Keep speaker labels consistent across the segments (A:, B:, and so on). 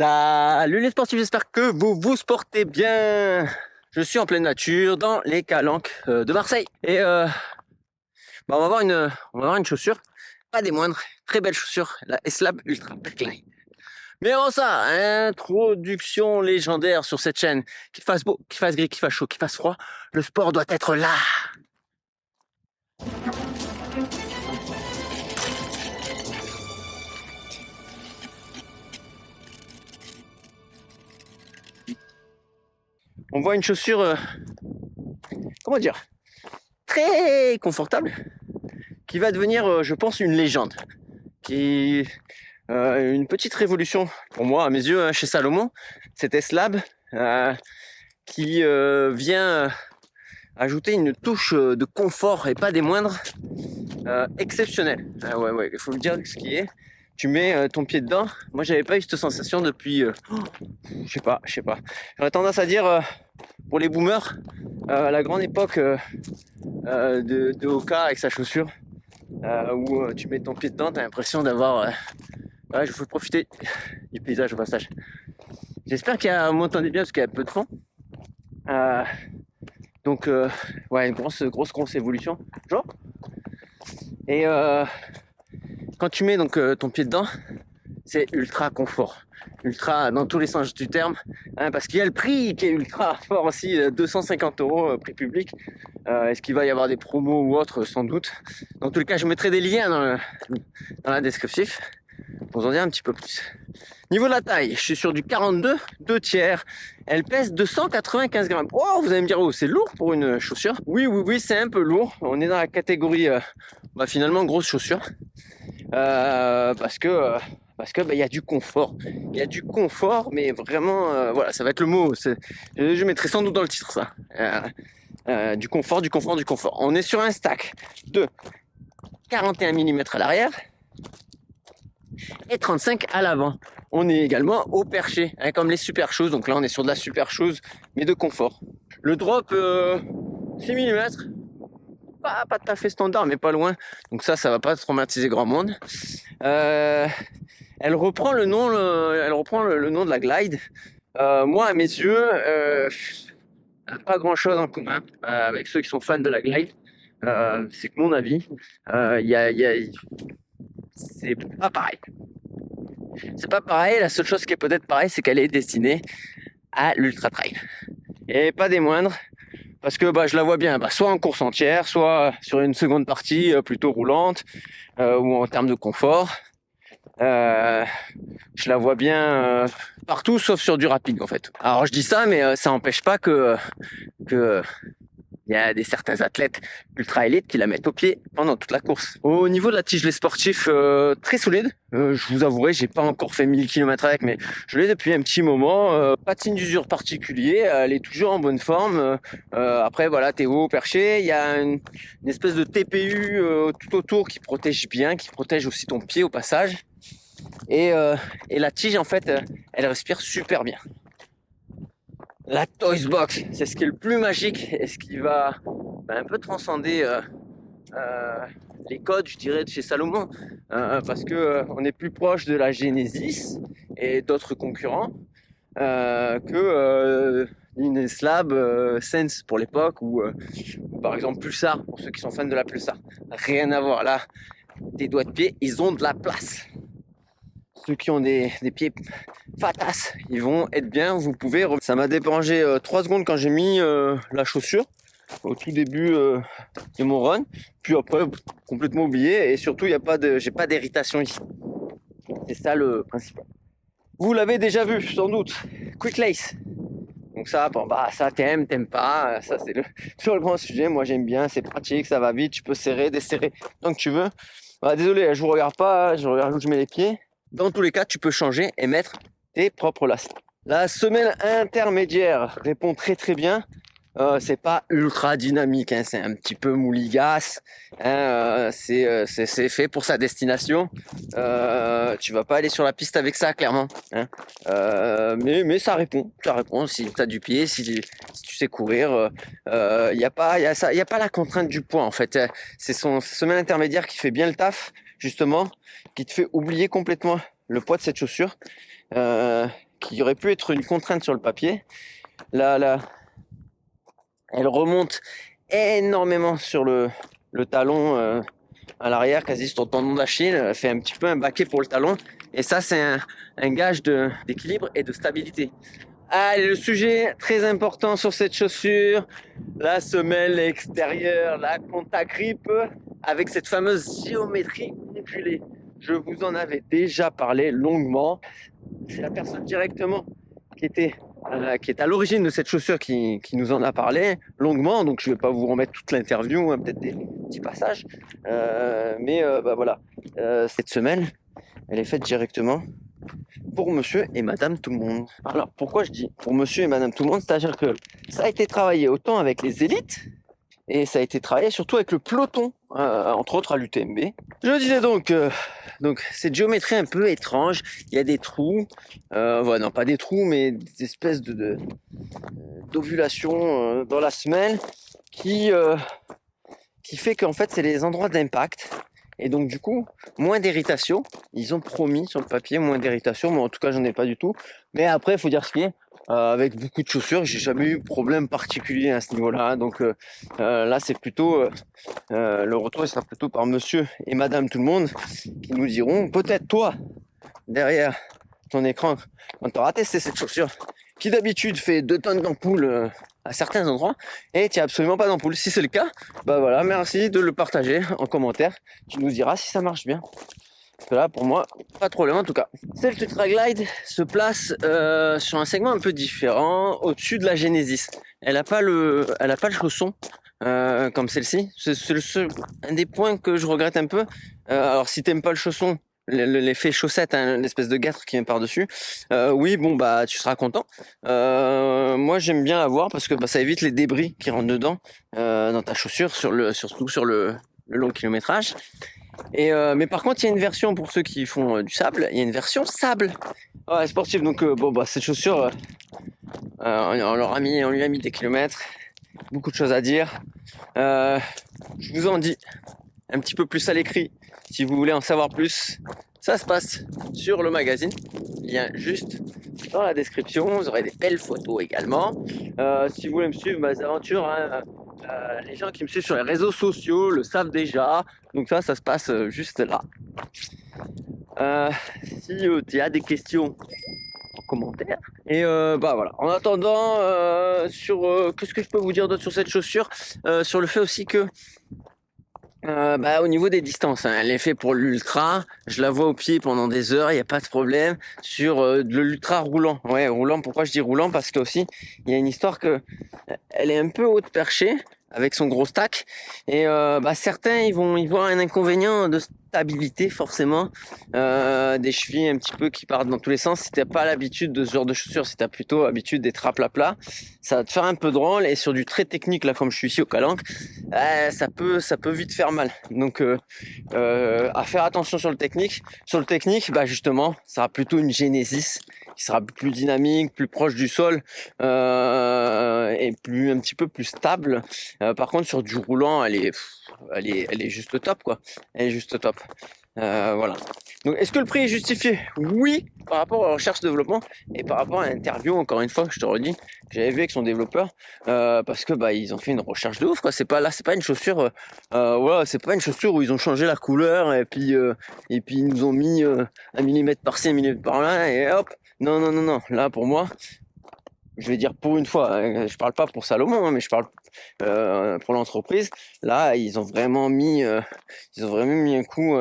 A: Salut les sportifs, j'espère que vous vous sportez bien. Je suis en pleine nature dans les Calanques de Marseille et on va avoir une chaussure, pas des moindres, très belle chaussure, la S-Lab Ultra Backline. Mais avant ça, introduction légendaire sur cette chaîne. Qu'il fasse beau, qu'il fasse gris, qu'il fasse chaud, qu'il fasse froid, le sport doit être là. On voit une chaussure, comment dire, très confortable, qui va devenir, je pense, une légende, qui une petite révolution pour moi, à mes yeux, chez Salomon, cette S-Lab qui vient ajouter une touche de confort et pas des moindres, exceptionnelle. Ouais, il faut le dire ce qui est. Tu mets ton pied dedans. Moi, j'avais pas eu cette sensation depuis, je sais pas. J'aurais tendance à dire pour les boomers, la grande époque de Oka avec sa chaussure, où tu mets ton pied dedans, t'as l'impression d'avoir. Ouais, je veux profiter du paysage au passage. J'espère qu'il y a, vous m'entendez bien parce qu'il y a peu de fond. Donc, ouais, une grosse évolution. Genre. Et quand tu mets donc ton pied dedans, c'est ultra confort. Ultra dans tous les sens du terme, parce qu'il y a le prix qui est ultra fort aussi, 250 € prix public. Est-ce qu'il va y avoir des promos ou autre, sans doute. Dans tous les cas, je mettrai des liens dans la description pour vous en dire un petit peu plus. Niveau de la taille, je suis sur du 42, 2 tiers. Elle pèse 295 grammes. Oh, vous allez me dire, oh, c'est lourd pour une chaussure. Oui, c'est un peu lourd. On est dans la catégorie, finalement, grosse chaussure. Parce que il y a du confort. Il y a du confort, mais vraiment, voilà, ça va être le mot. Je mettrai sans doute dans le titre ça. Du confort. On est sur un stack de 41 mm à l'arrière et 35 à l'avant. On est également au perché, comme les super choses. Donc là, on est sur de la super chose, mais de confort. Le drop, 6 mm. Pas tout à fait standard, mais pas loin. Donc ça va pas traumatiser grand monde. Elle reprend le nom de la Glide. Moi, à mes yeux, pas grand chose en commun avec ceux qui sont fans de la Glide. C'est que mon avis, c'est pas pareil. C'est pas pareil. La seule chose qui est peut-être pareil, c'est qu'elle est destinée à l'ultra trail et pas des moindres. Parce que je la vois bien, soit en course entière, soit sur une seconde partie plutôt roulante, ou en termes de confort. Je la vois bien partout, sauf sur du rapide en fait. Alors je dis ça, mais ça n'empêche pas que il y a certains athlètes ultra élites qui la mettent au pied pendant toute la course. Au niveau de la tigelet sportif, très solide. Je vous avouerai, j'ai pas encore fait 1000 km avec, mais je l'ai depuis un petit moment. Pas de signe d'usure particulier, elle est toujours en bonne forme. Après voilà, t'es haut perché, il y a une espèce de TPU tout autour qui protège bien, qui protège aussi ton pied au passage. Et la tige en fait, elle respire super bien. La Toys Box, c'est ce qui est le plus magique et ce qui va un peu transcender les codes, je dirais, de chez Salomon, parce que on est plus proche de la Genesis et d'autres concurrents que une S-Lab Sense pour l'époque ou par exemple Pulsar pour ceux qui sont fans de la Pulsar. Rien à voir là, tes doigts de pied, ils ont de la place. Ceux qui ont des pieds fatas, ils vont être bien, vous pouvez... Ça m'a dérangé 3 secondes quand j'ai mis la chaussure au tout début de mon run, puis après complètement oublié et surtout j'ai pas d'irritation ici. C'est ça le principal. Vous l'avez déjà vu sans doute, Quick Lace. Donc ça, ça t'aimes pas, ça c'est sur le grand sujet. Moi j'aime bien, c'est pratique, ça va vite, tu peux serrer, desserrer tant que tu veux. Désolé, je vous regarde pas, je regarde où je mets les pieds. Dans tous les cas, tu peux changer et mettre tes propres lacets. La semelle intermédiaire répond très bien. C'est pas ultra dynamique, c'est un petit peu mouligasse. C'est fait pour sa destination. Tu vas pas aller sur la piste avec ça, clairement. Mais ça répond. Si tu as du pied, si tu sais courir. Y a pas la contrainte du poids en fait. C'est son semelle intermédiaire qui fait bien le taf, justement, qui te fait oublier complètement le poids de cette chaussure, qui aurait pu être une contrainte sur le papier, là, elle remonte énormément sur le talon à l'arrière, quasi sur ton tendon d'Achille. Elle fait un petit peu un baquet pour le talon. Et ça, c'est un gage d'équilibre et de stabilité. Allez, le sujet très important sur cette chaussure, la semelle extérieure, la contact grip avec cette fameuse géométrie ondulée. Je vous en avais déjà parlé longuement. C'est la personne directement qui est à l'origine de cette chaussure qui nous en a parlé longuement. Donc je ne vais pas vous remettre toute l'interview, hein, peut-être des petits passages. Voilà, cette semelle, elle est faite directement pour monsieur et madame tout le monde. Alors pourquoi je dis pour monsieur et madame tout le monde? C'est-à-dire que ça a été travaillé autant avec les élites et ça a été travaillé surtout avec le peloton, entre autres à l'UTMB. Je disais donc cette géométrie un peu étrange, il y a des trous, non pas des trous mais des espèces d'ovulation dans la semelle qui fait qu'en fait c'est les endroits d'impact. Et donc du coup, moins d'irritation. Ils ont promis sur le papier moins d'irritation, mais en tout cas j'en ai pas du tout. Mais après, il faut dire ce qui est. Avec beaucoup de chaussures, j'ai jamais eu de problème particulier à ce niveau-là. Donc là, c'est plutôt le retour, il sera plutôt par monsieur et madame tout le monde qui nous diront, peut-être toi, derrière ton écran, quand tu auras testé cette chaussure, qui d'habitude fait 2 tonnes d'ampoule à certains endroits, et tu n'as absolument pas d'ampoule. Si c'est le cas, bah voilà, merci de le partager en commentaire. Tu nous diras si ça marche bien. Parce que là, pour moi, pas de problème en tout cas. Cette Ultra Glide se place sur un segment un peu différent, au-dessus de la Genesis. Elle n'a pas le chausson comme celle-ci. C'est un des points que je regrette un peu. Alors si t'aimes pas le chausson, l'effet chaussette, hein, l'espèce de gâtre qui vient par-dessus, oui, bon, bah, tu seras content. Moi, j'aime bien l'avoir parce que ça évite les débris qui rentrent dedans, dans ta chaussure, surtout sur le long kilométrage. Mais par contre, il y a une version pour ceux qui font du sable, il y a une version sable. Ouais, sportive, donc cette chaussure, on lui a mis des kilomètres, beaucoup de choses à dire. Je vous en dis un petit peu plus à l'écrit. Si vous voulez en savoir plus, ça se passe sur le magazine. Lien juste dans la description. Vous aurez des belles photos également. Si vous voulez me suivre mes aventures, hein, les gens qui me suivent sur les réseaux sociaux le savent déjà. Donc ça se passe juste là. Si tu as des questions, en commentaire. Et voilà. En attendant, qu'est-ce que je peux vous dire d'autre sur cette chaussure, sur le fait aussi que au niveau des distances, hein, elle est faite pour l'ultra. Je la vois au pied pendant des heures, il n'y a pas de problème. Sur de l'ultra roulant. Ouais, roulant. Pourquoi je dis roulant? Parce que aussi, il y a une histoire que elle est un peu haute perchée avec son gros stack. Et certains, ils vont y voir un inconvénient de stabilité forcément. Des chevilles un petit peu qui partent dans tous les sens. Si t'as pas l'habitude de ce genre de chaussures, si t'as plutôt l'habitude d'être à plat, ça va te faire un peu drôle. Et sur du très technique, là, comme je suis ici au Calanque, ça peut vite faire mal. Donc à faire attention sur le technique. Sur le technique, justement, ça sera plutôt une Genesis qui sera plus dynamique, plus proche du sol, et un petit peu plus stable. Par contre, sur du roulant, elle est juste top, quoi. Elle est juste top. Voilà. Donc, est-ce que le prix est justifié? Oui, par rapport à la recherche-développement et par rapport à l'interview, encore une fois, que je te redis, que j'avais vu avec son développeur, parce que ils ont fait une recherche de ouf, quoi. C'est pas une chaussure, c'est pas une chaussure où ils ont changé la couleur et puis ils nous ont mis 1 millimètre par-ci, 1 millimètre par-là et hop. Non. Là, pour moi, je vais dire pour une fois, hein, je parle pas pour Salomon, hein, mais je parle pour l'entreprise. Là, ils ont vraiment mis un coup.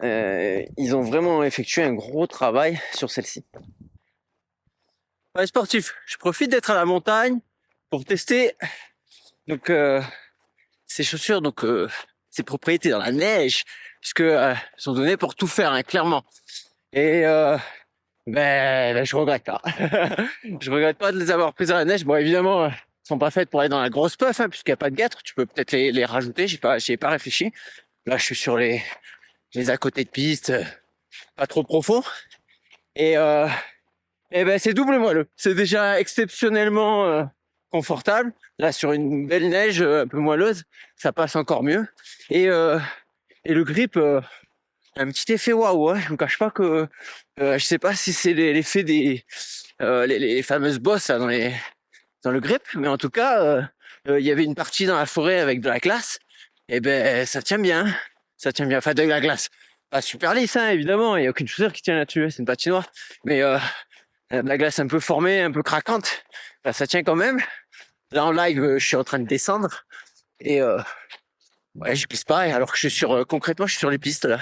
A: Ils ont vraiment effectué un gros travail sur celle-ci. Ouais, sportif, je profite d'être à la montagne pour tester donc ces chaussures, donc ces propriétés dans la neige, puisque sont données pour tout faire, hein, clairement. Et je regrette pas. Je regrette pas de les avoir prises dans la neige. Bon, évidemment, elles sont pas faites pour aller dans la grosse puff, hein, puisqu'il n'y a pas de guêtres. Tu peux peut-être les rajouter. J'y ai pas réfléchi. Là, je suis sur les à côté de piste, pas trop profond. Et c'est double moelleux. C'est déjà exceptionnellement confortable. Là, sur une belle neige un peu moelleuse, ça passe encore mieux. Et le grip, un petit effet waouh, hein. Je vous cache pas que je sais pas si c'est l'effet des les fameuses bosses là, dans le grip, mais en tout cas, il y avait une partie dans la forêt avec de la glace, et ben ça tient bien, enfin de la glace, pas super lisse, hein, évidemment, il y a aucune chaussure qui tient là-dessus, hein, c'est une patinoire, mais de la glace un peu formée, un peu craquante, ben, ça tient quand même. Là en live, je suis en train de descendre et ouais, je glisse pas, alors que je suis sur concrètement, je suis sur les pistes là,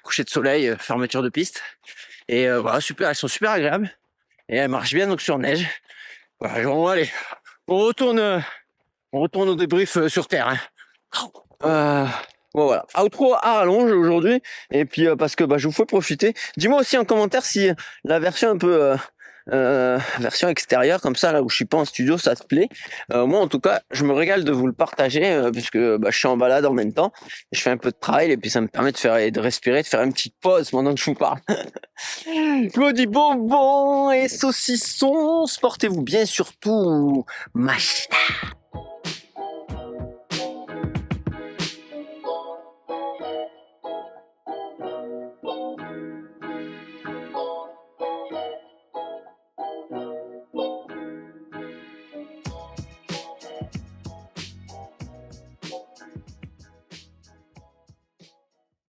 A: coucher de soleil, fermeture de piste, et voilà, super, elles sont super agréables et elles marchent bien donc sur neige. Voilà, bon, allez, on retourne au débrief sur Terre. Hein. Bon voilà, outro à rallonge aujourd'hui, et puis parce que je vous fais profiter. Dis-moi aussi en commentaire si la version un peu version extérieure comme ça, là où je suis pas en studio, ça te plaît. Moi en tout cas, je me régale de vous le partager puisque je suis en balade en même temps, je fais un peu de trail et puis ça me permet de respirer, de faire une petite pause pendant que je vous parle. Je vous dis bonbons et saucissons, portez-vous bien surtout, machina.